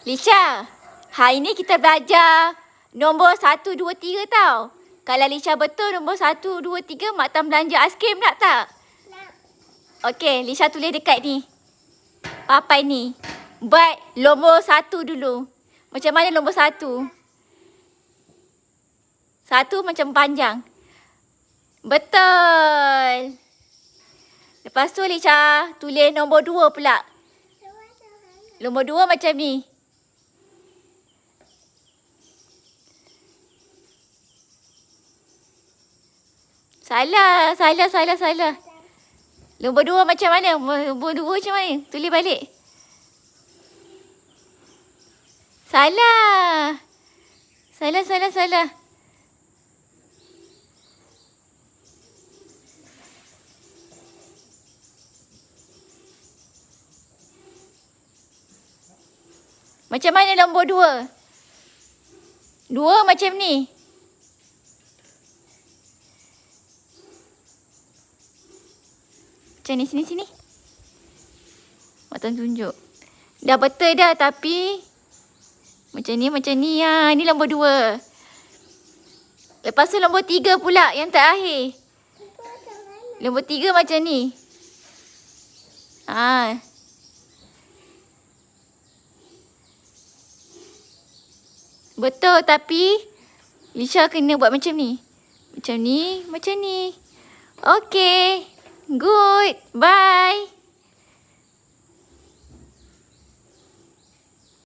Lisha, hari ni kita belajar nombor 1, 2, 3 tau. Kalau Lisha betul nombor 1, 2, 3, Mak Tan belanja aiskrim nak tak? Nak. Okey, Lisha tulis dekat ni. Papai ni. Buat nombor 1 dulu. Macam mana nombor 1? 1 macam panjang. Betul. Lepas tu Lisha tulis nombor 2 pula. Nombor 2 macam ni. Salah. Nombor 2 macam mana? Nombor 2 macam mana? Tulis balik. Salah. Macam mana nombor 2? 2 macam ni. Macam ni, sini. Mak Tan tunjuk. Dah betul dah tapi macam ni. Ha, ni nombor 2. Lepas tu nombor 3 pula yang terakhir. Nombor 3 macam ni. Ha. Betul tapi Lisha kena buat macam ni. Macam ni. Okey. Good. Bye.